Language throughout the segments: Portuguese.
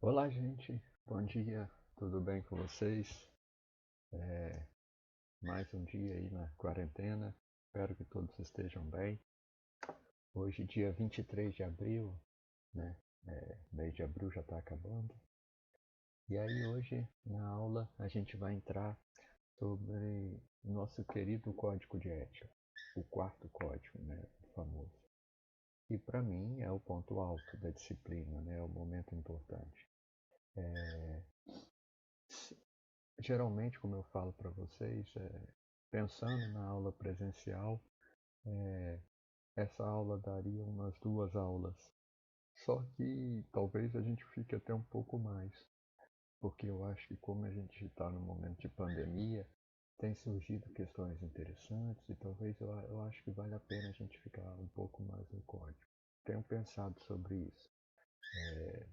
Olá, gente. Bom dia. Tudo bem com vocês? É, Mais um dia aí na quarentena. Espero que todos estejam bem. Hoje, dia 23 de abril, né? Mês de abril já está acabando. E aí, hoje, na aula, a gente vai entrar sobre o nosso querido Código de Ética. O quarto código, né? O famoso. E para mim é o ponto alto da disciplina, né? É o momento importante. Geralmente, como eu falo para vocês, pensando na aula presencial, essa aula daria umas 2 aulas. Só que talvez a gente fique até um pouco mais, porque eu acho que como a gente está no momento de pandemia, tem surgido questões interessantes e talvez eu acho que vale a pena a gente ficar um pouco mais no código. Tenho pensado sobre isso.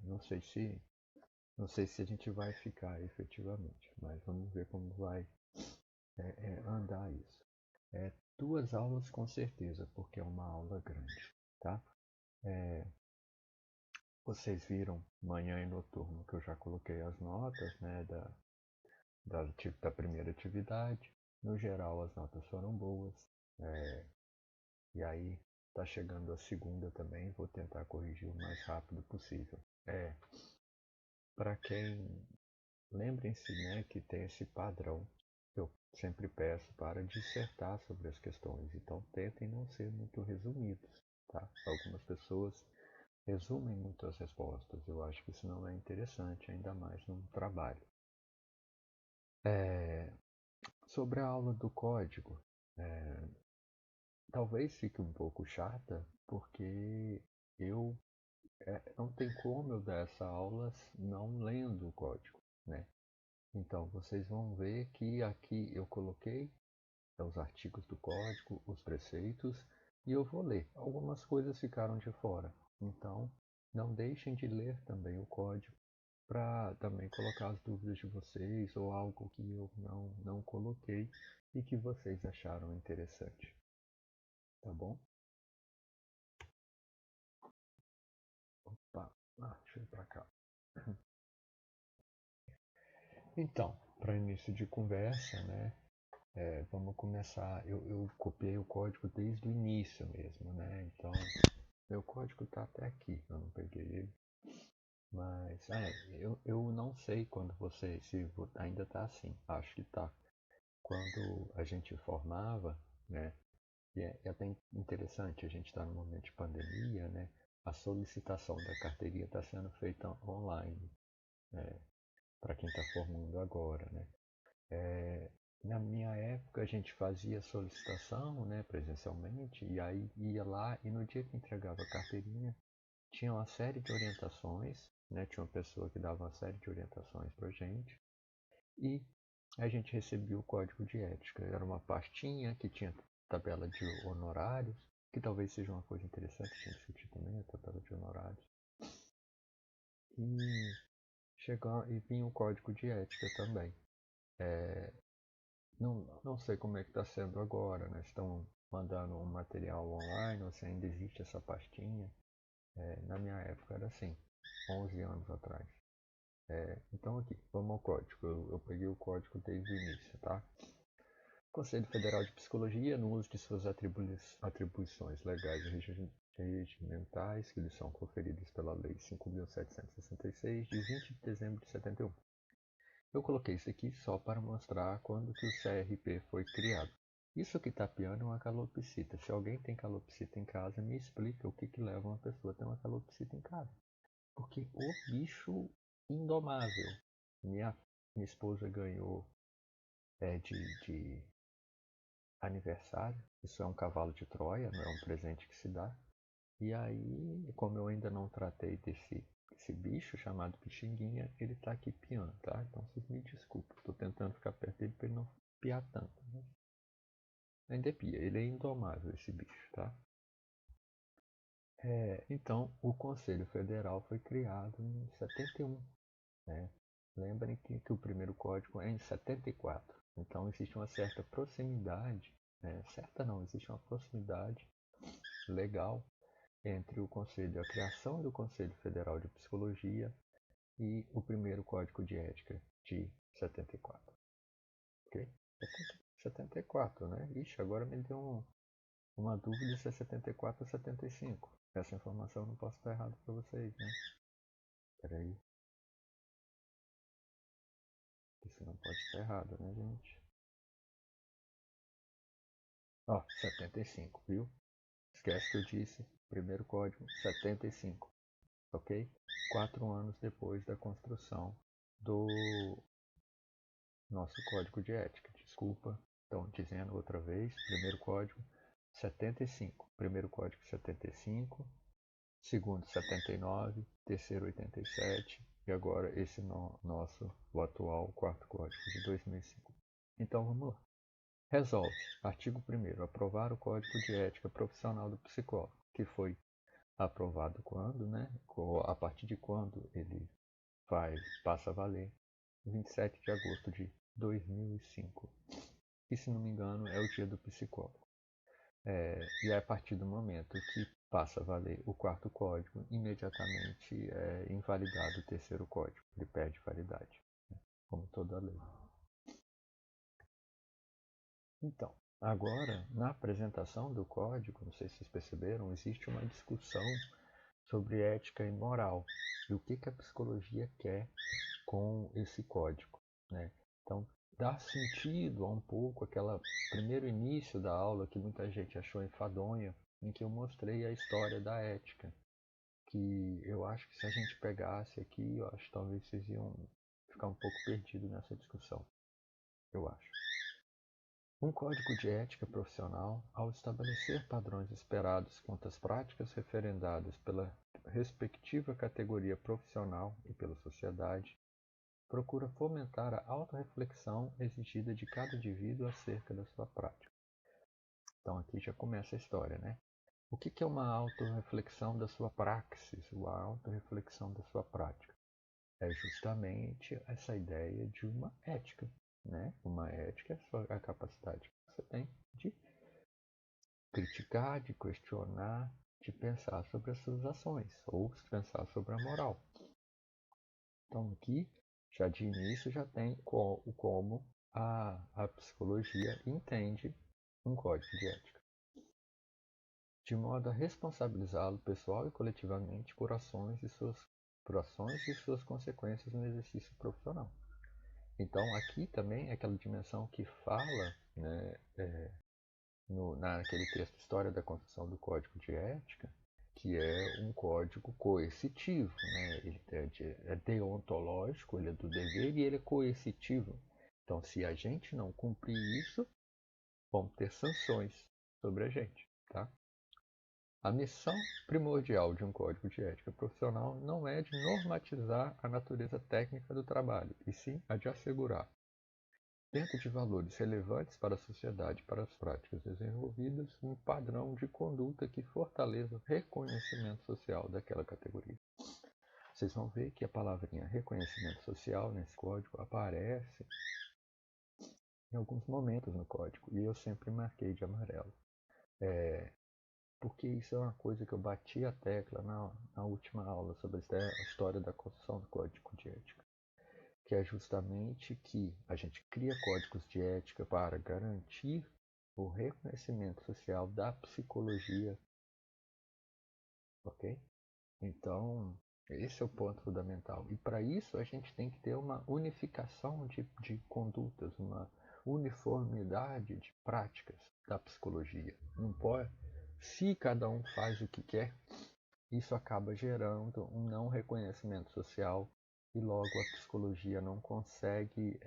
Não sei se não sei se a gente vai ficar efetivamente, mas vamos ver como vai andar isso. 2 aulas com certeza, porque é uma aula grande, tá? Vocês viram manhã e noturno que eu já coloquei as notas, né, da primeira atividade. No geral, as notas foram boas. E aí, tá chegando a segunda também, vou tentar corrigir o mais rápido possível. Para quem lembrem-se, né, que tem esse padrão que eu sempre peço para dissertar sobre as questões. Então, tentem não ser muito resumidos, tá? Algumas pessoas resumem muito as respostas. Eu acho que isso não é interessante, ainda mais num trabalho. É, Sobre a aula do código, é, talvez fique um pouco chata, porque eu não tem como eu dar essa aula não lendo o código, né? Então vocês vão ver que aqui eu coloquei os artigos do código, os preceitos, e eu vou ler. Algumas coisas ficaram de fora. Então não deixem de ler também o código para também colocar as dúvidas de vocês ou algo que eu não coloquei e que vocês acharam interessante. Tá bom? Opa, deixa eu ir para cá. Então, para início de conversa, né? Vamos começar. Eu copiei o código desde o início mesmo, né? Então, meu código está até aqui. Eu não peguei ele. Mas, eu não sei quando se ainda está assim. Acho que está. Quando a gente formava, né? E é até interessante, a gente está no momento de pandemia, né? A solicitação da carteirinha está sendo feita online, né? Para quem está formando agora, né? Na minha época a gente fazia solicitação, né, presencialmente, e aí ia lá e no dia que entregava a carteirinha tinha uma série de orientações, né? Tinha uma pessoa que dava uma série de orientações para gente e a gente recebia o código de ética. Era uma pastinha que tinha tabela de honorários, que talvez seja uma coisa interessante a gente discutir também, a tabela de honorários. E, e vinha o código de ética também. Não sei como é que está sendo agora, né? Estão mandando um material online ou se ainda existe essa pastinha. Na minha época era assim, 11 anos atrás. Então aqui, vamos ao código. Eu peguei o código desde o início, tá? Conselho Federal de Psicologia, no uso de suas atribuições legais e regimentais, que lhe são conferidas pela Lei 5.766, de 20 de dezembro de 71. Eu coloquei isso aqui só para mostrar quando que o CRP foi criado. Isso aqui tapeando é uma calopsita. Se alguém tem calopsita em casa, me explica o que leva uma pessoa a ter uma calopsita em casa. Porque o bicho indomável. Minha, minha esposa ganhou de aniversário. Isso é um cavalo de Troia, não é um presente que se dá. E aí, como eu ainda não tratei desse bicho chamado Pixinguinha, ele tá aqui piando, tá? Então vocês me desculpem, estou tentando ficar perto dele para ele não piar tanto. Né? Ainda é pia, ele é indomável esse bicho, tá? Então, o Conselho Federal foi criado em 71, né? Lembrem que o primeiro código é em 74. Então existe uma certa proximidade, né? Certa não, existe uma proximidade legal entre o Conselho, a criação do Conselho Federal de Psicologia e o primeiro código de ética de 74. Ok? 74, né? Ixi, agora me deu uma dúvida se é 74 ou 75. Essa informação eu não posso estar errado para vocês, né? Peraí. Isso não pode estar errado, né, gente? Ó, 75, viu? Esquece que eu disse. Primeiro código, 75. Ok? 4 anos depois da construção do nosso código de ética. Desculpa. Então, dizendo outra vez, primeiro código 75, primeiro código 75, segundo 79, terceiro 87 e agora esse nosso, o atual quarto código de 2005. Então vamos lá. Resolve. Artigo 1º. Aprovar o Código de Ética Profissional do Psicólogo, que foi aprovado quando, né? A partir de quando ele passa a valer, 27 de agosto de 2005. Que, se não me engano, é o dia do psicólogo. E é a partir do momento que passa a valer o quarto código, imediatamente é invalidado o terceiro código. Ele perde validade, né? Como toda lei. Então, agora, na apresentação do código, não sei se vocês perceberam, existe uma discussão sobre ética e moral e o que a psicologia quer com esse código, né? Então, dá sentido a um pouco aquele primeiro início da aula que muita gente achou enfadonha, em que eu mostrei a história da ética, que eu acho que se a gente pegasse aqui, eu acho que talvez vocês iam ficar um pouco perdidos nessa discussão, eu acho. Um código de ética profissional, ao estabelecer padrões esperados quanto às práticas referendadas pela respectiva categoria profissional e pela sociedade, procura fomentar a autorreflexão exigida de cada indivíduo acerca da sua prática. Então aqui já começa a história, né? O que é uma autorreflexão da sua praxis, uma autorreflexão da sua prática? É justamente essa ideia de uma ética, né? Uma ética é a capacidade que você tem de criticar, de questionar, de pensar sobre as suas ações, ou pensar sobre a moral. Então aqui, já de início, já tem como a psicologia entende um código de ética, de modo a responsabilizá-lo pessoal e coletivamente por ações e suas consequências no exercício profissional. Então aqui também é aquela dimensão que fala, né, naquele texto História da Construção do Código de Ética, que é um código coercitivo, né? Ele é deontológico, ele é do dever e ele é coercitivo. Então, se a gente não cumprir isso, vão ter sanções sobre a gente, tá? A missão primordial de um código de ética profissional não é de normatizar a natureza técnica do trabalho, e sim a de assegurar, dentro de valores relevantes para a sociedade e para as práticas desenvolvidas, um padrão de conduta que fortaleça o reconhecimento social daquela categoria. Vocês vão ver que a palavrinha reconhecimento social nesse código aparece em alguns momentos no código, e eu sempre marquei de amarelo. Porque isso é uma coisa que eu bati a tecla na última aula sobre a história da construção do código de ética, que é justamente que a gente cria códigos de ética para garantir o reconhecimento social da psicologia, ok? Então, esse é o ponto fundamental. E para isso a gente tem que ter uma unificação de condutas, uma uniformidade de práticas da psicologia. Não pode, se cada um faz o que quer, isso acaba gerando um não reconhecimento social e logo a psicologia não consegue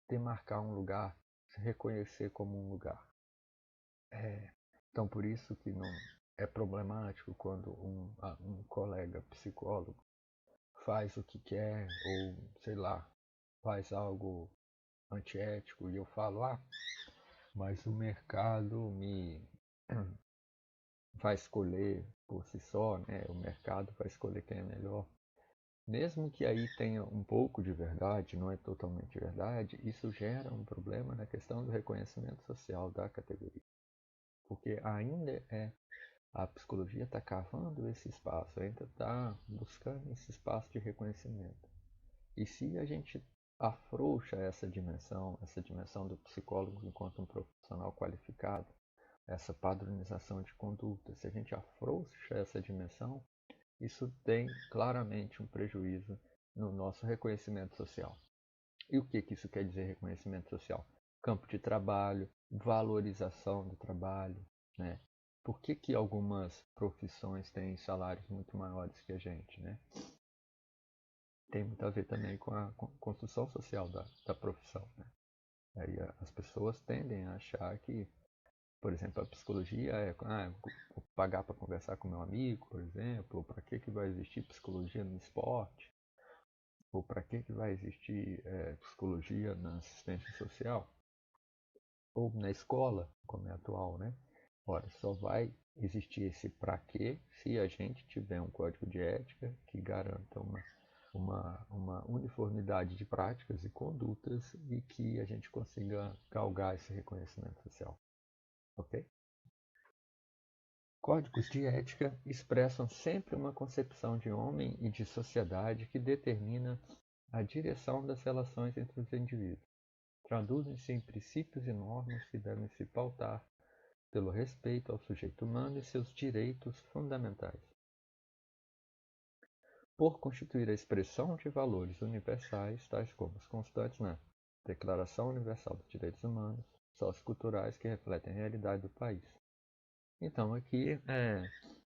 demarcar um lugar, se reconhecer como um lugar. Então por isso que não é problemático quando um colega psicólogo faz o que quer ou, sei lá, faz algo antiético e eu falo, mas o mercado me vai escolher por si só, né? O mercado vai escolher quem é melhor. Mesmo que aí tenha um pouco de verdade, não é totalmente verdade, isso gera um problema na questão do reconhecimento social da categoria. Porque ainda é A psicologia está cavando esse espaço, ainda está buscando esse espaço de reconhecimento. E se a gente afrouxa essa dimensão do psicólogo enquanto um profissional qualificado, essa padronização de conduta, se a gente afrouxa essa dimensão, isso tem claramente um prejuízo no nosso reconhecimento social. E o que isso quer dizer, reconhecimento social? Campo de trabalho, valorização do trabalho, né? Por que algumas profissões têm salários muito maiores que a gente, né? Tem muito a ver também com a construção social da profissão, né? Aí as pessoas tendem a achar que, por exemplo, a psicologia vou pagar para conversar com meu amigo, por exemplo, ou para que vai existir psicologia no esporte, ou para que vai existir psicologia na assistência social, ou na escola, como é atual, né? Ora, só vai existir esse para quê se a gente tiver um código de ética que garanta uma uniformidade de práticas e condutas e que a gente consiga galgar esse reconhecimento social. Ok? Códigos de ética expressam sempre uma concepção de homem e de sociedade que determina a direção das relações entre os indivíduos. Traduzem-se em princípios e normas que devem se pautar pelo respeito ao sujeito humano e seus direitos fundamentais. Por constituir a expressão de valores universais, tais como os constantes na Declaração Universal dos Direitos Humanos, socioculturais que refletem a realidade do país. Então aqui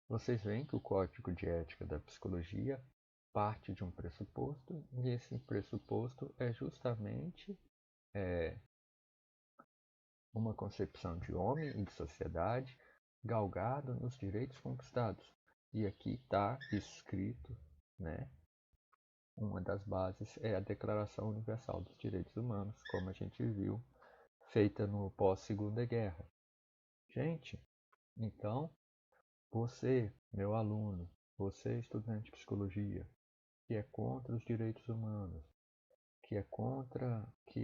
vocês veem que o Código de Ética da Psicologia parte de um pressuposto, e esse pressuposto é justamente uma concepção de homem e de sociedade galgado nos direitos conquistados. E aqui está escrito, né? Uma das bases é a Declaração Universal dos Direitos Humanos, como a gente viu, feita no pós-Segunda Guerra. Gente, então, você, meu aluno, você, estudante de psicologia, que é contra os direitos humanos, que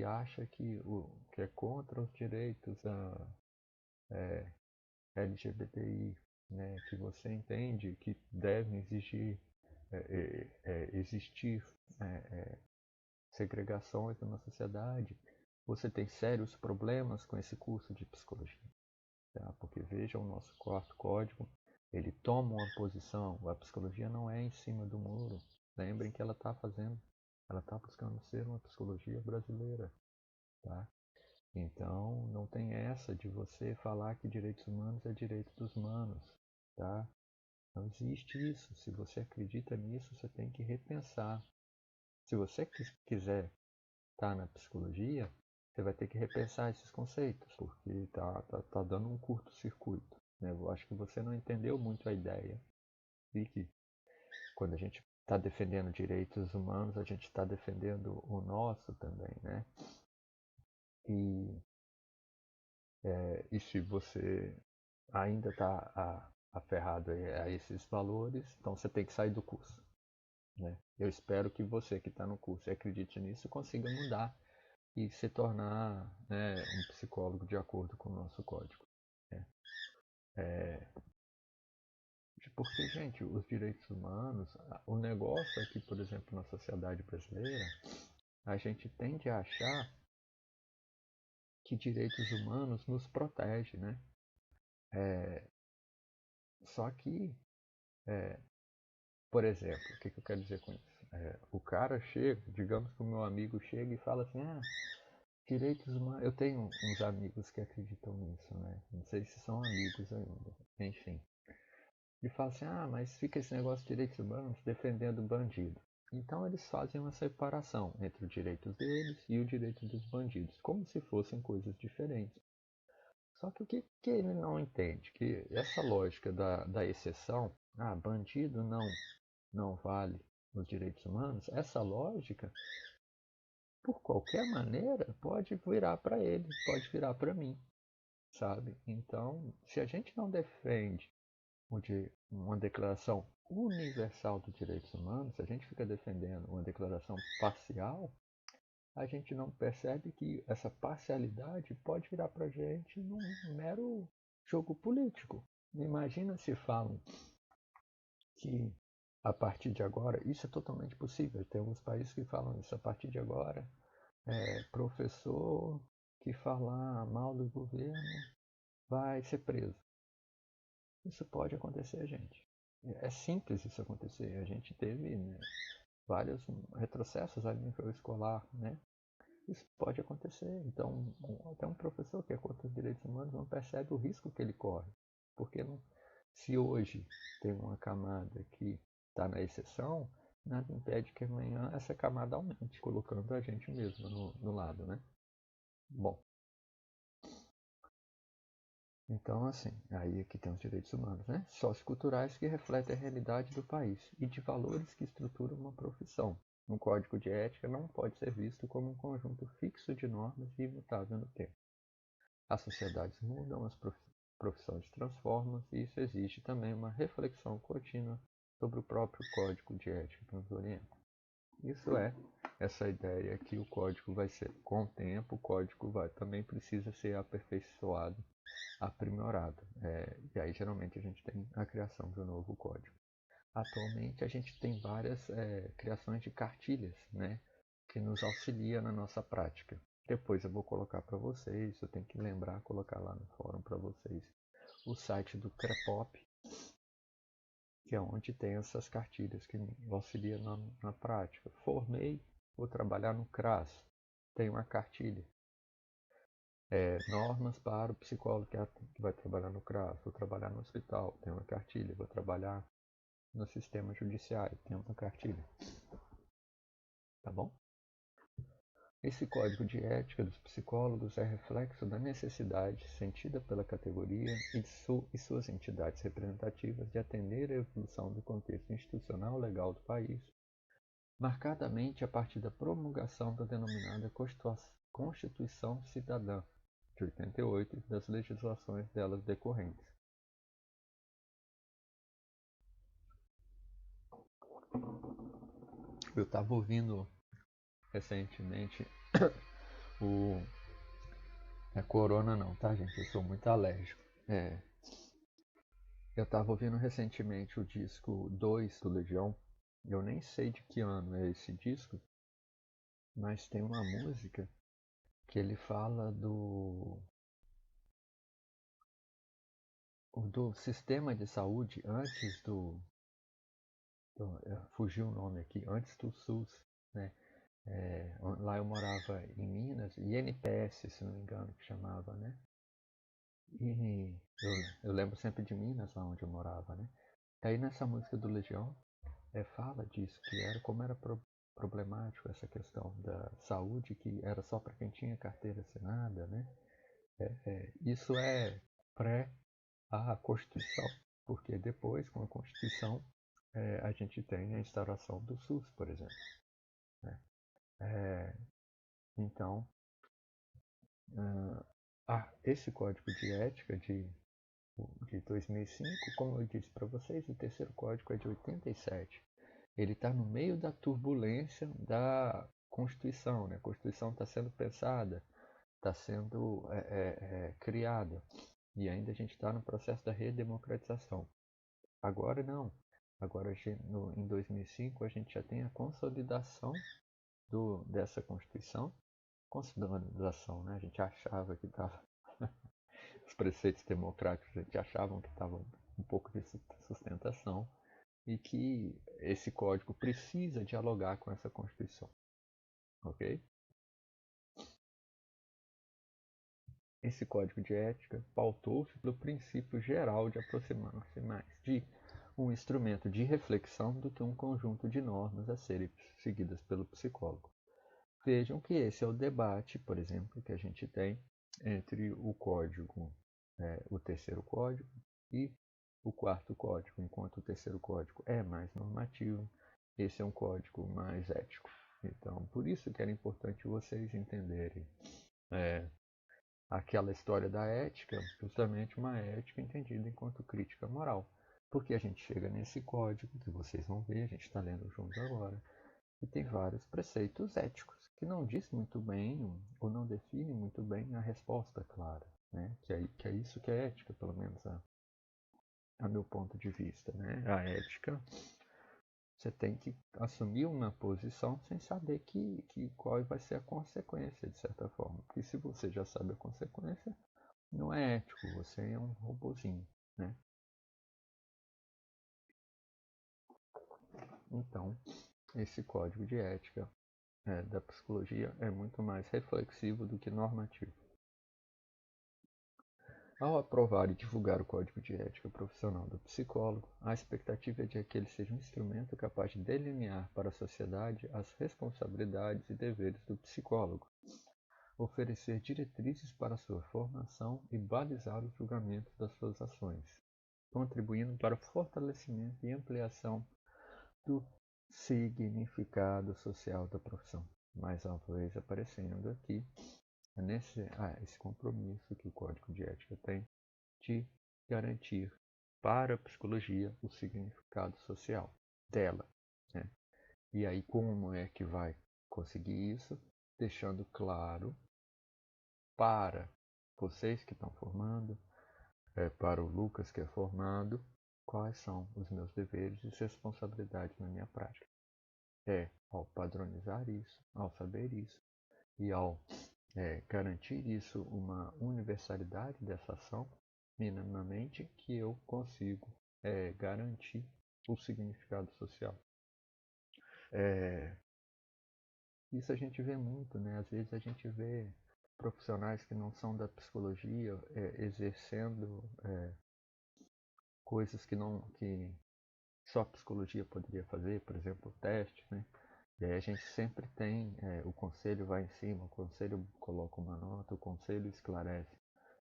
acha que é contra os direitos da LGBTI, né, que você entende que deve existir segregações numa sociedade, você tem sérios problemas com esse curso de psicologia. Tá? Porque veja o nosso quarto código, ele toma uma posição, a psicologia não é em cima do muro. Lembrem que ela está buscando ser uma psicologia brasileira. Tá? Então não tem essa de você falar que direitos humanos é direito dos humanos. Tá? Não existe isso. Se você acredita nisso, você tem que repensar. Se você quiser estar na psicologia, você vai ter que repensar esses conceitos, porque tá dando um curto-circuito. Né? Eu acho que você não entendeu muito a ideia de que quando a gente está defendendo direitos humanos, a gente está defendendo o nosso também, né? E se você ainda está aferrado a esses valores, então você tem que sair do curso. Né? Eu espero que você que está no curso e acredite nisso consiga mudar e se tornar, né, um psicólogo de acordo com o nosso código. Né? Porque, gente, os direitos humanos, o negócio aqui, por exemplo, na sociedade brasileira, a gente tende a achar que direitos humanos nos protege, né? Só que, por exemplo, o que eu quero dizer com isso? O cara chega, digamos que o meu amigo chega e fala assim, direitos humanos. Eu tenho uns amigos que acreditam nisso, né? Não sei se são amigos ainda. Enfim. E fala assim, mas fica esse negócio de direitos humanos defendendo o bandido. Então eles fazem uma separação entre os direitos deles e o direito dos bandidos, como se fossem coisas diferentes. Só que o que ele não entende? Que essa lógica da exceção, bandido não vale os direitos humanos, essa lógica, por qualquer maneira, pode virar para ele, pode virar para mim, sabe? Então, se a gente não defende uma declaração universal dos direitos humanos, se a gente fica defendendo uma declaração parcial, a gente não percebe que essa parcialidade pode virar para a gente num mero jogo político. Imagina se falam que a partir de agora, isso é totalmente possível. Tem alguns países que falam isso. A partir de agora, professor que falar mal do governo vai ser preso. Isso pode acontecer, gente. É simples isso acontecer. A gente teve, né, vários retrocessos ali no nível escolar, né? Isso pode acontecer. Então, até um professor que é contra os direitos humanos não percebe o risco que ele corre. Porque não, se hoje tem uma camada que está na exceção, nada impede que amanhã essa camada aumente, colocando a gente mesmo no lado, né? Bom, então assim, aí aqui tem os direitos humanos, né? Socioculturais que refletem a realidade do país e de valores que estruturam uma profissão. Um código de ética não pode ser visto como um conjunto fixo de normas e imutável no tempo. As sociedades mudam, as profissões transformam e isso exige também uma reflexão contínua sobre o próprio código de ética que nos orienta. Isso é essa ideia que o código vai ser, com o tempo, o código também precisa ser aperfeiçoado, aprimorado. E aí geralmente a gente tem a criação de um novo código. Atualmente a gente tem várias criações de cartilhas, né, que nos auxilia na nossa prática. Depois eu vou colocar para vocês, eu tenho que lembrar, colocar lá no fórum para vocês, o site do CREPOP, que é onde tem essas cartilhas que me auxiliam na prática. Formei, vou trabalhar no CRAS, tem uma cartilha. Normas para o psicólogo que vai trabalhar no CRAS, vou trabalhar no hospital, tem uma cartilha, vou trabalhar no sistema judiciário, tem uma cartilha. Tá bom? Esse código de ética dos psicólogos é reflexo da necessidade sentida pela categoria e suas entidades representativas de atender à evolução do contexto institucional legal do país, marcadamente a partir da promulgação da denominada Constituição Cidadã de 88 e das legislações delas decorrentes. Eu estava ouvindo recentemente o Corona não, tá, gente? Eu sou muito alérgico. Eu estava ouvindo recentemente o disco 2 do Legião. Eu nem sei de que ano é esse disco, mas tem uma música que ele fala do sistema de saúde antes fugiu o nome aqui, antes do SUS, né? Lá eu morava em Minas, INPS, se não me engano, que chamava, né? E eu lembro sempre de Minas, lá onde eu morava, né? E aí nessa música do Legião, fala disso, que era como era problemático essa questão da saúde, que era só para quem tinha carteira assinada, né? Isso é pré a Constituição, porque depois, com a Constituição, a gente tem a instauração do SUS, por exemplo. Né? Então, esse código de ética de 2005, como eu disse para vocês, o terceiro código é de 87. Ele está no meio da turbulência da Constituição. Né? A Constituição está sendo pensada, está sendo criada, e ainda a gente está no processo da redemocratização. Agora não. Agora, em 2005, a gente já tem a consolidação dessa Constituição. Consolidação, né? A gente achava que estava... Os preceitos democráticos, a gente achavam que estava um pouco de sustentação e que esse código precisa dialogar com essa Constituição. Ok? Esse código de ética pautou-se pelo princípio geral de aproximar-se mais de um instrumento de reflexão do que um conjunto de normas a serem seguidas pelo psicólogo. Vejam que esse é o debate, por exemplo, que a gente tem entre o código, o terceiro código e o quarto código. Enquanto o terceiro código é mais normativo, esse é um código mais ético. Então, por isso que era importante vocês entenderem aquela história da ética, justamente uma ética entendida enquanto crítica moral. Porque a gente chega nesse código, que vocês vão ver, a gente está lendo junto agora, e tem vários preceitos éticos que não diz muito bem ou não define muito bem a resposta clara, né? Que é isso que é ética, pelo menos a meu ponto de vista, né? A ética, você tem que assumir uma posição sem saber qual vai ser a consequência, de certa forma. Porque se você já sabe a consequência, não é ético, você é um robozinho, né? Então, esse código de ética da psicologia é muito mais reflexivo do que normativo. Ao aprovar e divulgar o Código de Ética Profissional do Psicólogo, a expectativa é de que ele seja um instrumento capaz de delinear para a sociedade as responsabilidades e deveres do psicólogo, oferecer diretrizes para sua formação e balizar os julgamentos das suas ações, contribuindo para o fortalecimento e ampliação do significado social da profissão. Mais uma vez aparecendo aqui esse compromisso que o Código de Ética tem de garantir para a psicologia o significado social dela, né? E aí como é que vai conseguir isso? Deixando claro para vocês que estão formando, para o Lucas que é formado, quais são os meus deveres e responsabilidades na minha prática. Ao padronizar isso, ao saber isso e ao garantir isso uma universalidade dessa ação, minimamente, que eu consigo garantir o significado social. Isso a gente vê muito, né? Às vezes a gente vê profissionais que não são da psicologia exercendo coisas que só a psicologia poderia fazer, por exemplo, testes, né? E aí a gente sempre tem, o conselho vai em cima, o conselho coloca uma nota, o conselho esclarece.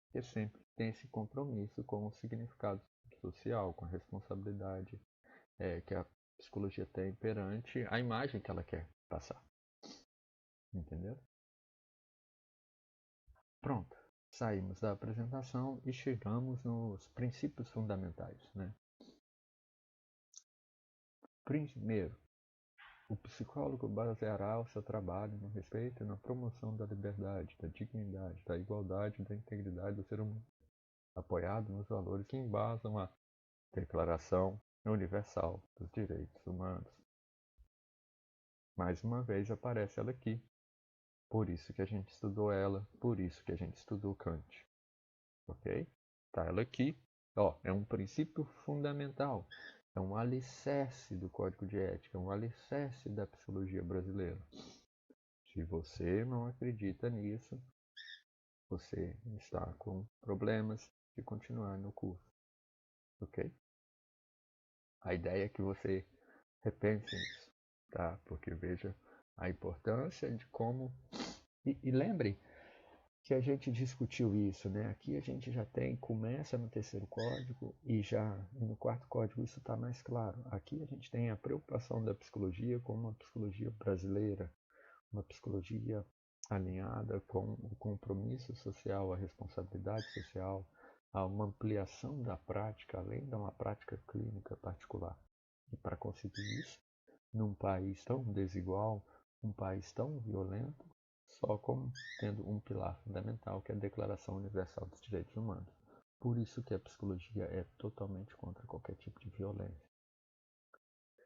Porque sempre tem esse compromisso com o significado social, com a responsabilidade que a psicologia tem perante a imagem que ela quer passar. Entendeu? Pronto. Saímos da apresentação e chegamos nos princípios fundamentais, né? Primeiro, o psicólogo baseará o seu trabalho no respeito e na promoção da liberdade, da dignidade, da igualdade e da integridade do ser humano, apoiado nos valores que embasam a Declaração Universal dos Direitos Humanos. Mais uma vez aparece ela aqui. Por isso que a gente estudou ela, por isso que a gente estudou Kant. Ok? Tá ela aqui. É um princípio fundamental. É um alicerce do Código de Ética, um alicerce da psicologia brasileira. Se você não acredita nisso, você está com problemas de continuar no curso. Ok? A ideia é que você repense isso, tá? Porque veja a importância de como... E lembre que a gente discutiu isso, né? Aqui a gente já começa no terceiro código e já no quarto código isso está mais claro. Aqui a gente tem a preocupação da psicologia como uma psicologia brasileira, uma psicologia alinhada com o compromisso social, a responsabilidade social, a uma ampliação da prática, além de uma prática clínica particular. E para conseguir isso, num país tão desigual, um país tão violento, só como tendo um pilar fundamental, que é a Declaração Universal dos Direitos Humanos. Por isso que a psicologia é totalmente contra qualquer tipo de violência.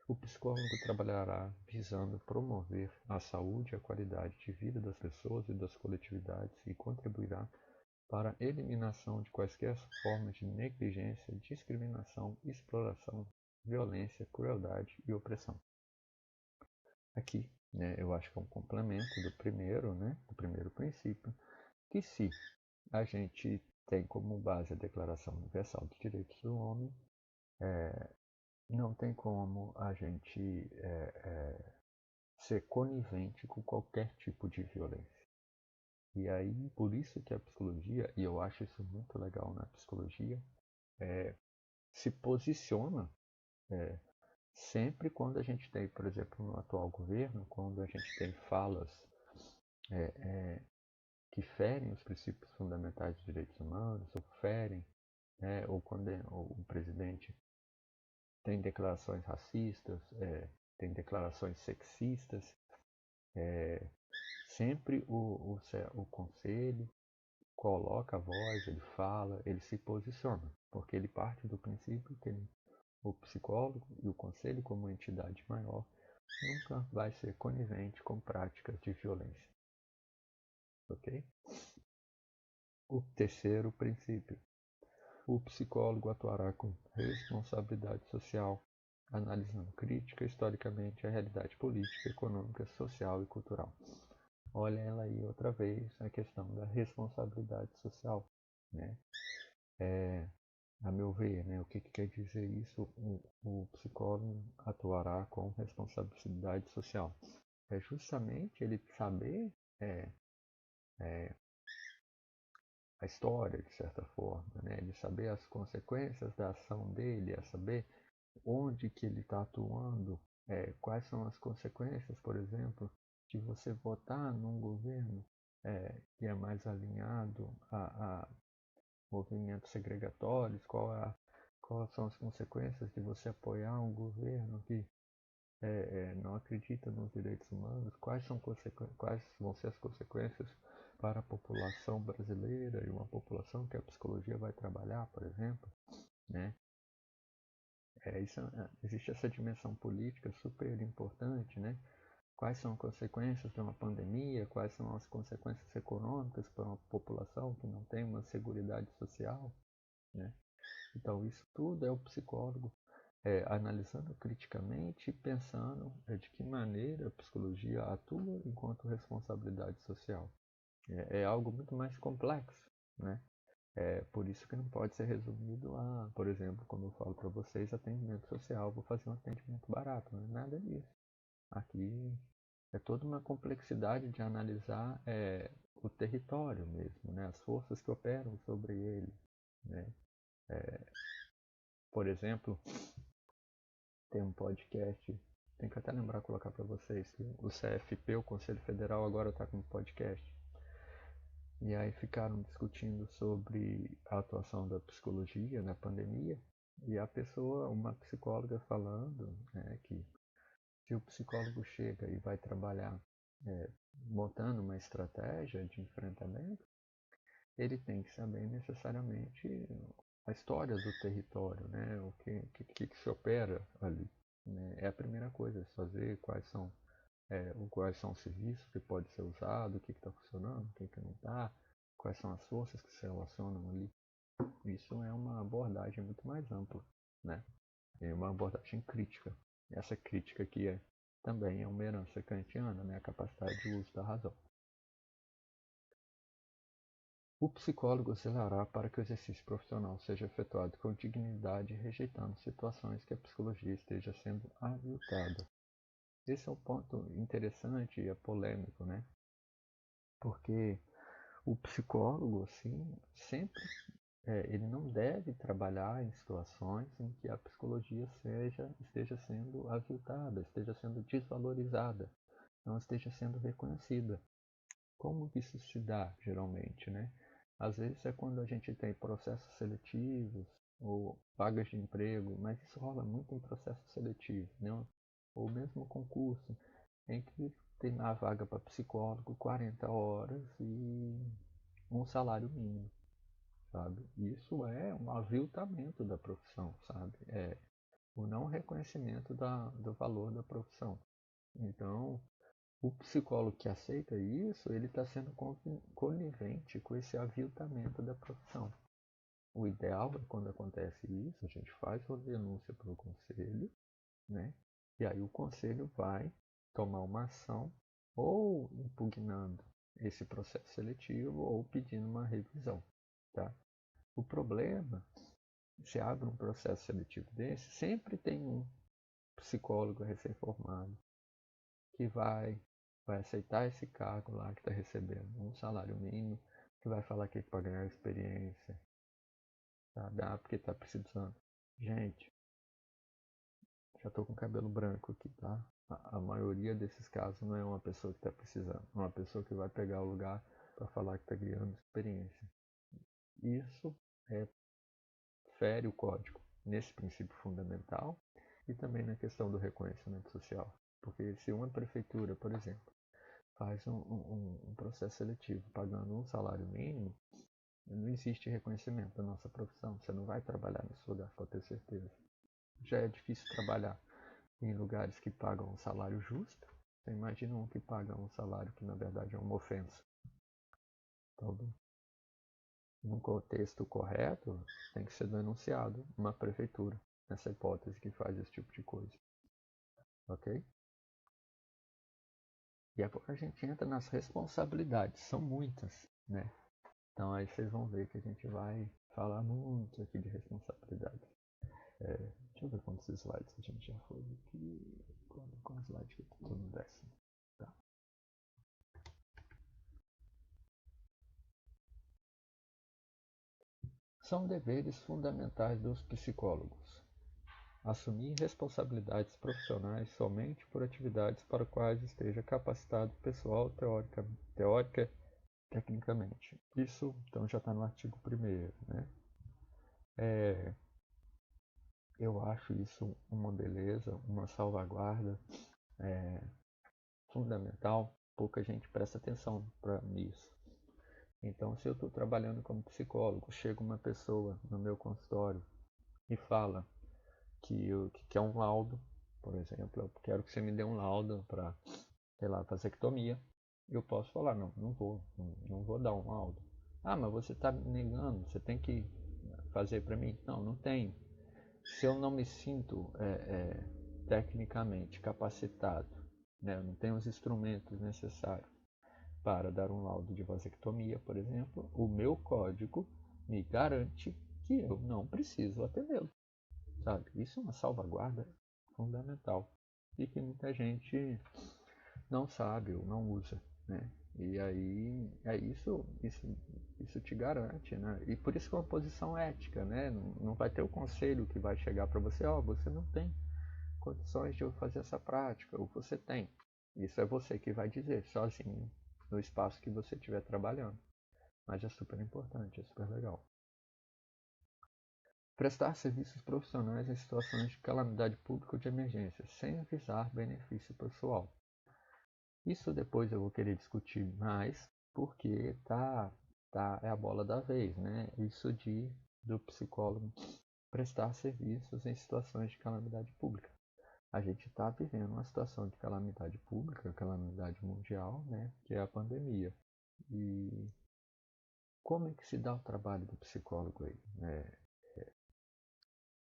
O psicólogo trabalhará visando promover a saúde e a qualidade de vida das pessoas e das coletividades e contribuirá para a eliminação de quaisquer formas de negligência, discriminação, exploração, violência, crueldade e opressão. Aqui, né, eu acho que é um complemento do primeiro, né, do primeiro princípio, que se a gente tem como base a Declaração Universal dos Direitos do Homem, não tem como a gente ser conivente com qualquer tipo de violência. E aí, por isso que a psicologia, e eu acho isso muito legal na psicologia, se posiciona sempre quando a gente tem, por exemplo, no atual governo, quando a gente tem falas que ferem os princípios fundamentais dos direitos humanos, ou ferem, ou quando o presidente tem declarações racistas, tem declarações sexistas, sempre o conselho coloca a voz, ele fala, ele se posiciona. porque ele parte do princípio que o psicólogo e o conselho, como entidade maior, nunca vai ser conivente com práticas de violência. Ok? O terceiro princípio. O psicólogo atuará com responsabilidade social, analisando crítica historicamente a realidade política, econômica, social e cultural. Olha ela aí outra vez a questão da responsabilidade social, né? A meu ver, né, o que quer dizer isso? O psicólogo atuará com responsabilidade social. É justamente ele saber é, a história, de certa forma, né? Ele saber as consequências da ação dele, a saber onde que ele está atuando, quais são as consequências, por exemplo, de você votar num governo que é mais alinhado a movimentos segregatórios, quais são as consequências de você apoiar um governo que não acredita nos direitos humanos, quais vão ser as consequências para a população brasileira e uma população que a psicologia vai trabalhar, por exemplo, né? Existe essa dimensão política super importante, né? Quais são as consequências de uma pandemia, quais são as consequências econômicas para uma população que não tem uma seguridade social, né? Então, isso tudo é o psicólogo analisando criticamente e pensando de que maneira a psicologia atua enquanto responsabilidade social. É algo muito mais complexo, né? Por isso que não pode ser resumido a, por exemplo, como eu falo para vocês, atendimento social, vou fazer um atendimento barato, não é nada disso. Aqui é toda uma complexidade de analisar o território mesmo, né? As forças que operam sobre ele, né? Por exemplo, tem um podcast, tem que até lembrar colocar para vocês que o CFP, o Conselho Federal, agora está com um podcast. E aí ficaram discutindo sobre a atuação da psicologia na pandemia. E a pessoa, uma psicóloga falando que se o psicólogo chega e vai trabalhar montando uma estratégia de enfrentamento, ele tem que saber necessariamente a história do território, né? O que se opera ali. Né? É a primeira coisa, fazer quais são os serviços que pode ser usado, o que está funcionando, o que não está, quais são as forças que se relacionam ali. Isso é uma abordagem muito mais ampla, né? É uma abordagem crítica. Essa crítica aqui também é uma herança kantiana, né? A capacidade de uso da razão. O psicólogo zelará para que o exercício profissional seja efetuado com dignidade, rejeitando situações que a psicologia esteja sendo aviltada. Esse é um ponto interessante e polêmico, né? Porque o psicólogo, assim, sempre ele não deve trabalhar em situações em que a psicologia esteja sendo aviltada, esteja sendo desvalorizada, não esteja sendo reconhecida. Como que isso se dá, geralmente, né? Às vezes é quando a gente tem processos seletivos ou vagas de emprego, mas isso rola muito em processo seletivo, né? Ou mesmo concurso, em que tem a vaga para psicólogo 40 horas e um salário mínimo, sabe? Isso é um aviltamento da profissão, sabe? É o não reconhecimento do valor da profissão. Então, o psicólogo que aceita isso, ele está sendo conivente com esse aviltamento da profissão. O ideal é quando acontece isso, a gente faz uma denúncia para o conselho, né? E aí o conselho vai tomar uma ação ou impugnando esse processo seletivo ou pedindo uma revisão, tá? O problema, se abre um processo seletivo desse, sempre tem um psicólogo recém-formado que vai aceitar esse cargo lá que está recebendo um salário mínimo, que vai falar que é para ganhar experiência, sabe? Porque está precisando. Gente, já estou com cabelo branco aqui, tá? A maioria desses casos não é uma pessoa que está precisando, é uma pessoa que vai pegar o lugar para falar que está ganhando experiência. Isso fere o código nesse princípio fundamental e também na questão do reconhecimento social. Porque se uma prefeitura, por exemplo, faz um processo seletivo pagando um salário mínimo, Não existe reconhecimento da nossa profissão. Você não vai trabalhar nesse lugar, pode ter certeza. Já é difícil trabalhar em lugares que pagam um salário justo. Você imagina um que paga um salário que na verdade é uma ofensa. Então, num contexto correto, tem que ser denunciado uma prefeitura, nessa hipótese que faz esse tipo de coisa. Ok? E agora a gente entra nas responsabilidades, são muitas, né? Então aí vocês vão ver que a gente vai falar muito aqui de responsabilidade. Deixa eu ver quantos slides a gente já foi aqui. Qual slide que eu tô no 10º? Tá. São deveres fundamentais dos psicólogos. Assumir responsabilidades profissionais somente por atividades para as quais esteja capacitado pessoal, teórica, tecnicamente. Isso então já está no artigo 1º, né? Eu acho isso uma beleza, uma salvaguarda fundamental. Pouca gente presta atenção nisso. Então, se eu estou trabalhando como psicólogo, chega uma pessoa no meu consultório e fala que quer um laudo, por exemplo, eu quero que você me dê um laudo para, sei lá, vasectomia, eu posso falar, não vou dar um laudo. Ah, mas você está me negando, você tem que fazer para mim. Não tenho. Se eu não me sinto tecnicamente capacitado, né, eu não tenho os instrumentos necessários para dar um laudo de vasectomia, por exemplo, o meu código me garante que eu não preciso atendê-lo, sabe? Isso é uma salvaguarda fundamental e que muita gente não sabe ou não usa, né? E aí isso te garante, né? E por isso que é uma posição ética, né? Não vai ter o conselho que vai chegar para você, você não tem condições de fazer essa prática, ou você tem. Isso é você que vai dizer, sozinho, no espaço que você estiver trabalhando. Mas é super importante, é super legal. Prestar serviços profissionais em situações de calamidade pública ou de emergência, sem visar benefício pessoal. Isso depois eu vou querer discutir mais, porque é a bola da vez, né? Isso do psicólogo prestar serviços em situações de calamidade pública. A gente está vivendo uma situação de calamidade pública, calamidade mundial, né? Que é a pandemia. E como é que se dá o trabalho do psicólogo aí?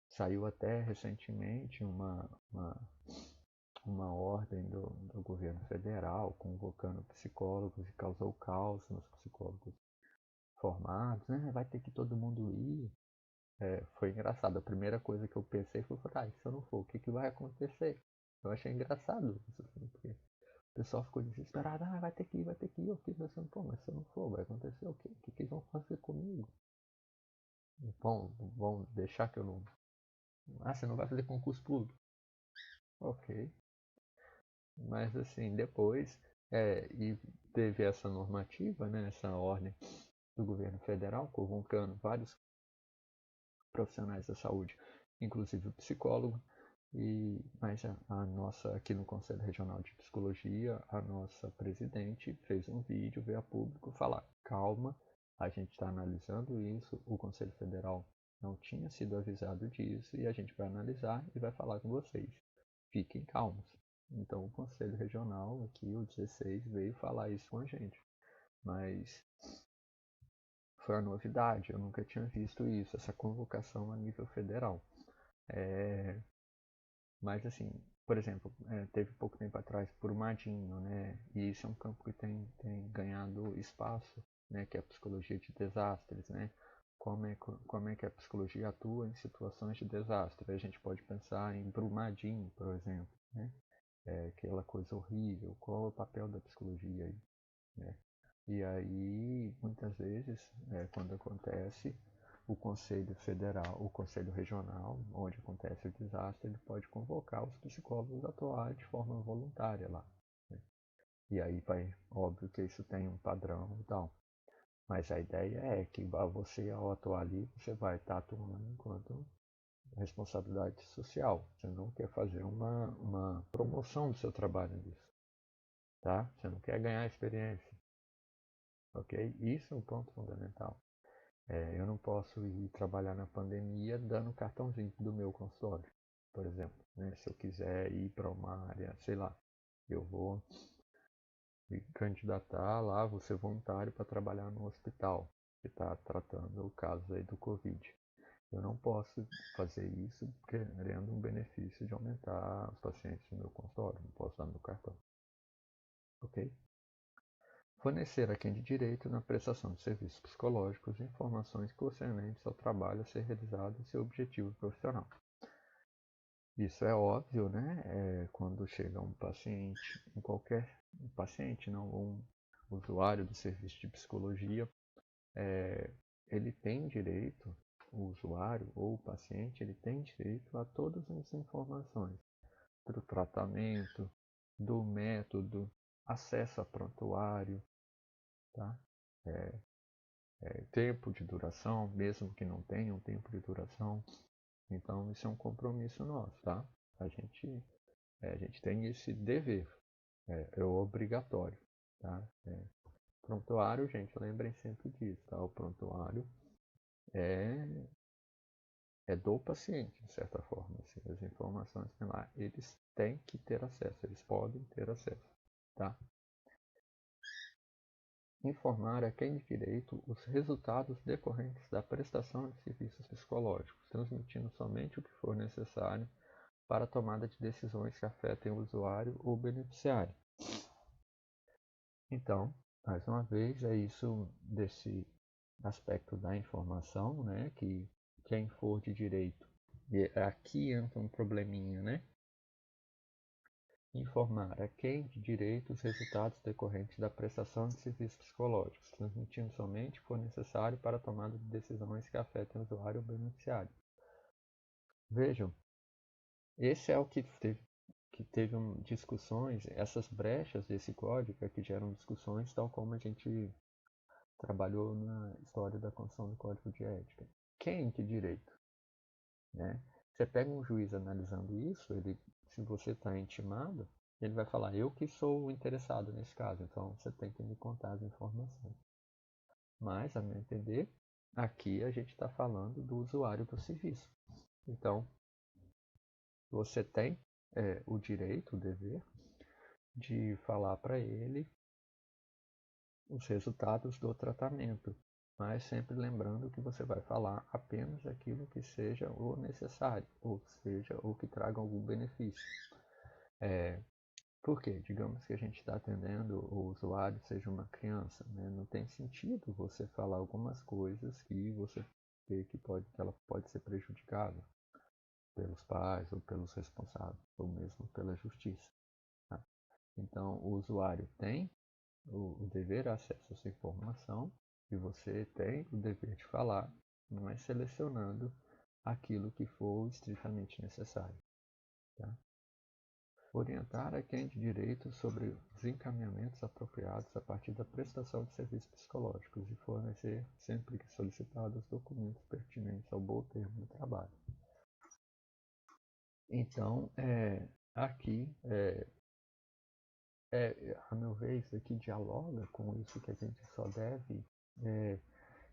Saiu até recentemente uma ordem do governo federal convocando psicólogos e causou caos nos psicólogos formados, né? Vai ter que todo mundo ir. Foi engraçado. A primeira coisa que eu pensei foi, se eu não for, o que vai acontecer? Eu achei engraçado isso, assim, porque o pessoal ficou desesperado, vai ter que ir, vai ter que ir. Eu fiquei pensando, mas se eu não for, vai acontecer o quê? O que eles vão fazer comigo? Vão deixar que eu não... você não vai fazer concurso público? Ok. Mas assim, depois, e teve essa normativa, né, essa ordem do governo federal, convocando vários profissionais da saúde, inclusive o psicólogo, mas a nossa, aqui no Conselho Regional de Psicologia, a nossa presidente fez um vídeo, veio a público falar, calma, a gente está analisando isso, o Conselho Federal não tinha sido avisado disso e a gente vai analisar e vai falar com vocês. Fiquem calmos. Então o Conselho Regional aqui, o 16, veio falar isso com a gente. Mas foi uma novidade, eu nunca tinha visto isso, essa convocação a nível federal. Mas assim, por exemplo, teve pouco tempo atrás Brumadinho, né? E isso é um campo que tem ganhado espaço, né? Que é a psicologia de desastres, né? Como é que a psicologia atua em situações de desastre? A gente pode pensar em Brumadinho, por exemplo, né? Aquela coisa horrível, qual é o papel da psicologia aí, né? E aí, muitas vezes, quando acontece, o Conselho Federal, o Conselho Regional, onde acontece o desastre, ele pode convocar os psicólogos a atuar de forma voluntária lá, né? E aí vai, óbvio que isso tem um padrão e tal. Mas a ideia é que você, ao atuar ali, você vai estar atuando enquanto responsabilidade social. Você não quer fazer uma promoção do seu trabalho nisso, tá? Você não quer ganhar experiência, ok? Isso é um ponto fundamental. Eu não posso ir trabalhar na pandemia dando cartãozinho do meu consultório, por exemplo, né? Se eu quiser ir para uma área, sei lá, eu vou me candidatar lá, vou ser voluntário para trabalhar no hospital que está tratando o caso aí do Covid. Eu não posso fazer isso querendo um benefício de aumentar os pacientes no meu consultório, não posso dar meu cartão. Ok? Fornecer a quem de direito na prestação de serviços psicológicos informações concernentes ao trabalho a ser realizado e seu objetivo profissional. Isso é óbvio, né? Quando chega um paciente, paciente, não, um usuário do serviço de psicologia, ele tem direito, o usuário ou o paciente, ele tem direito a todas as informações do tratamento, do método, acesso a prontuário, tá? Tempo de duração, mesmo que não tenha um tempo de duração. Então, isso é um compromisso nosso, tá? A gente tem esse dever, é obrigatório, tá? Prontuário, gente, lembrem sempre disso, tá? O prontuário é, é do paciente, de certa forma. Assim, as informações que lá, eles têm que ter acesso, eles podem ter acesso, tá? Informar a quem de direito os resultados decorrentes da prestação de serviços psicológicos, transmitindo somente o que for necessário para a tomada de decisões que afetem o usuário ou beneficiário. Então, mais uma vez, é isso desse aspecto da informação, né? Que quem for de direito, e aqui entra um probleminha, né? Informar a quem de direito os resultados decorrentes da prestação de serviços psicológicos, transmitindo somente o que for necessário para a tomada de decisões que afetem o usuário ou beneficiário. Vejam, esse é o que teve discussões, essas brechas desse código é que geram discussões, tal como a gente trabalhou na história da construção do Código de Ética. Quem de direito? Né? Você pega um juiz analisando isso, se você está intimado, ele vai falar, eu que sou o interessado nesse caso, então você tem que me contar as informações. Mas, a meu entender, aqui a gente está falando do usuário do serviço. Então, você tem o direito, o dever, de falar para ele os resultados do tratamento, mas sempre lembrando que você vai falar apenas aquilo que seja o necessário, ou seja, o que traga algum benefício. Por quê? Digamos que a gente está atendendo o usuário seja uma criança, né? Não tem sentido você falar algumas coisas que você vê que ela pode ser prejudicada pelos pais ou pelos responsáveis, ou mesmo pela justiça. Tá? Então, o usuário tem o dever a acesso a essa informação e você tem o dever de falar, mas selecionando aquilo que for estritamente necessário. Tá? Orientar a quem de direito sobre os encaminhamentos apropriados a partir da prestação de serviços psicológicos e fornecer, sempre que solicitados, documentos pertinentes ao bom termo do trabalho. Então, aqui, a meu ver, isso aqui dialoga com isso que a gente só deve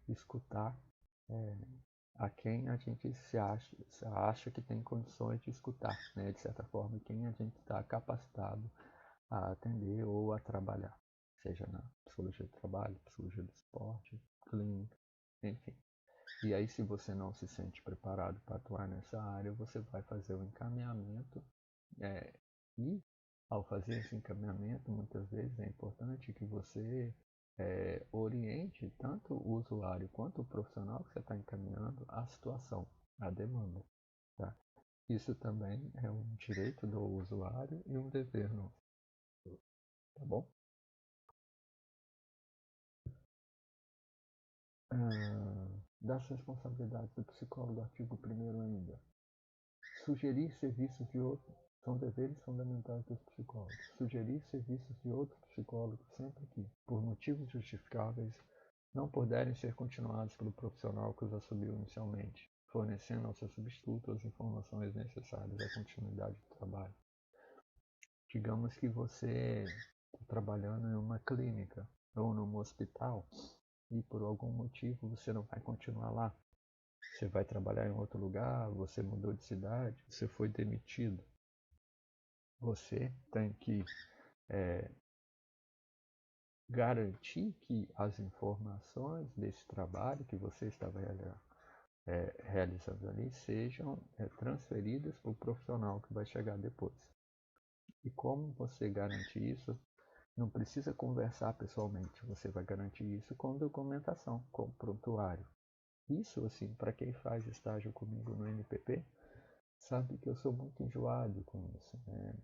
escutar a quem a gente se acha que tem condições de escutar, né? De certa forma, quem a gente está capacitado a atender ou a trabalhar, seja na psicologia do trabalho, psicologia do esporte, clínica, enfim. E aí, se você não se sente preparado para atuar nessa área, você vai fazer o encaminhamento e, ao fazer esse encaminhamento, muitas vezes é importante que você oriente tanto o usuário quanto o profissional que você está encaminhando a situação, a demanda. Tá? Isso também é um direito do usuário e um dever nosso. Tá bom? Das responsabilidades do psicólogo, artigo 1º ainda. Sugerir serviços de outros são deveres fundamentais dos psicólogos. Sugerir serviços de outros psicólogos sempre que, por motivos justificáveis, não puderem ser continuados pelo profissional que os assumiu inicialmente, fornecendo ao seu substituto as informações necessárias à continuidade do trabalho. Digamos que você está trabalhando em uma clínica ou num hospital e por algum motivo você não vai continuar lá. Você vai trabalhar em outro lugar, você mudou de cidade, você foi demitido. Você tem que garantir que as informações desse trabalho que você estava realizando ali sejam transferidas para o profissional que vai chegar depois. E como você garante isso? Não precisa conversar pessoalmente, você vai garantir isso com documentação, com prontuário. Isso, assim, para quem faz estágio comigo no NPP, sabe que eu sou muito enjoado com isso, né?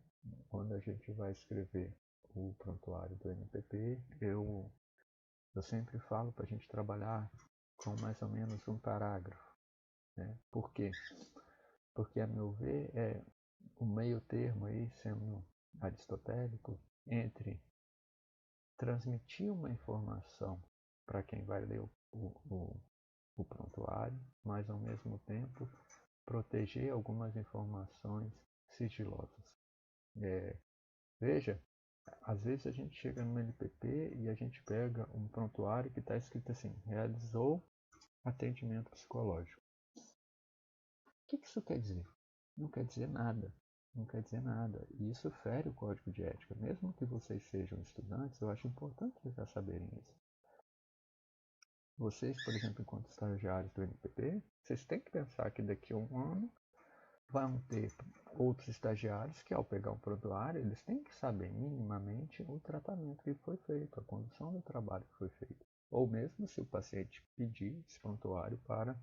Quando a gente vai escrever o prontuário do NPP, eu sempre falo para a gente trabalhar com mais ou menos um parágrafo, né? Por quê? Porque, a meu ver, é o meio termo aí, sendo aristotélico, entre transmitir uma informação para quem vai ler o prontuário, mas ao mesmo tempo proteger algumas informações sigilosas. Veja, às vezes a gente chega no NPP e a gente pega um prontuário que está escrito assim: realizou atendimento psicológico. O que isso quer dizer? Não quer dizer nada. Não quer dizer nada. E isso fere o código de ética. Mesmo que vocês sejam estudantes, eu acho importante vocês já saberem isso. Vocês, por exemplo, enquanto estagiários do NPP, vocês têm que pensar que daqui a um ano vão ter outros estagiários que, ao pegar um prontuário, eles têm que saber minimamente o tratamento que foi feito, a condução do trabalho que foi feito. Ou mesmo se o paciente pedir esse prontuário para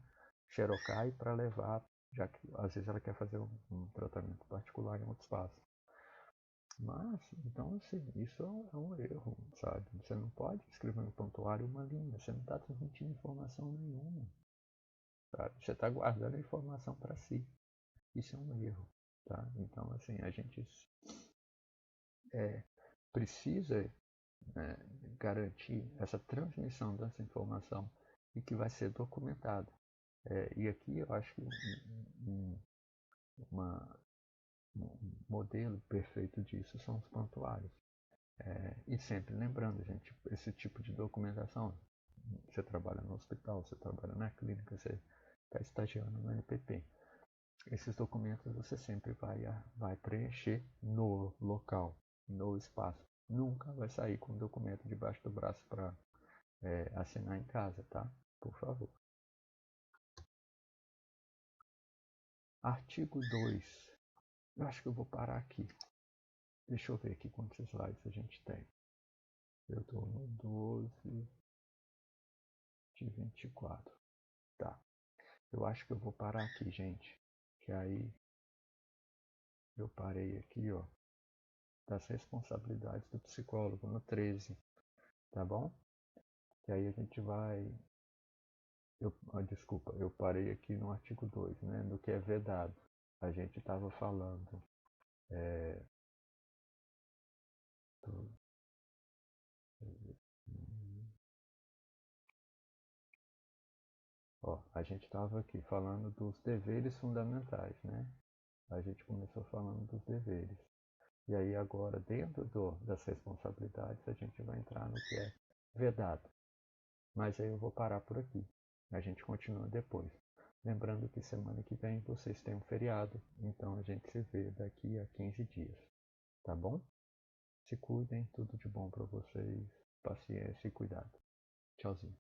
xerocar e para levar, já que às vezes ela quer fazer um tratamento particular em outro espaço. Mas, então, assim, isso é um erro, sabe? Você não pode escrever no prontuário uma linha, você não está transmitindo informação nenhuma, sabe? Você está guardando a informação para si. Isso é um erro, tá? Então, assim, a gente precisa, né, garantir essa transmissão dessa informação e que vai ser documentado. E aqui eu acho que um modelo perfeito disso são os prontuários. E sempre lembrando, gente, esse tipo de documentação, você trabalha no hospital, você trabalha na clínica, você está estagiando no NPP. Esses documentos você sempre vai preencher no local, no espaço. Nunca vai sair com o documento debaixo do braço para assinar em casa, tá? Por favor. Artigo 2. Eu acho que eu vou parar aqui. Deixa eu ver aqui quantos slides a gente tem. Eu estou no 12 de 24. Tá. Eu acho que eu vou parar aqui, gente. Que aí eu parei aqui, ó, das responsabilidades do psicólogo no 13, tá bom? Que aí a gente vai... desculpa, eu parei aqui no artigo 2, né? No que é vedado. A gente estava falando do, ó, a gente estava aqui falando dos deveres fundamentais, né? A gente começou falando dos deveres. E aí agora, dentro das responsabilidades, a gente vai entrar no que é vedado. Mas aí eu vou parar por aqui. A gente continua depois. Lembrando que semana que vem vocês têm um feriado, então a gente se vê daqui a 15 dias. Tá bom? Se cuidem, tudo de bom para vocês. Paciência e cuidado. Tchauzinho.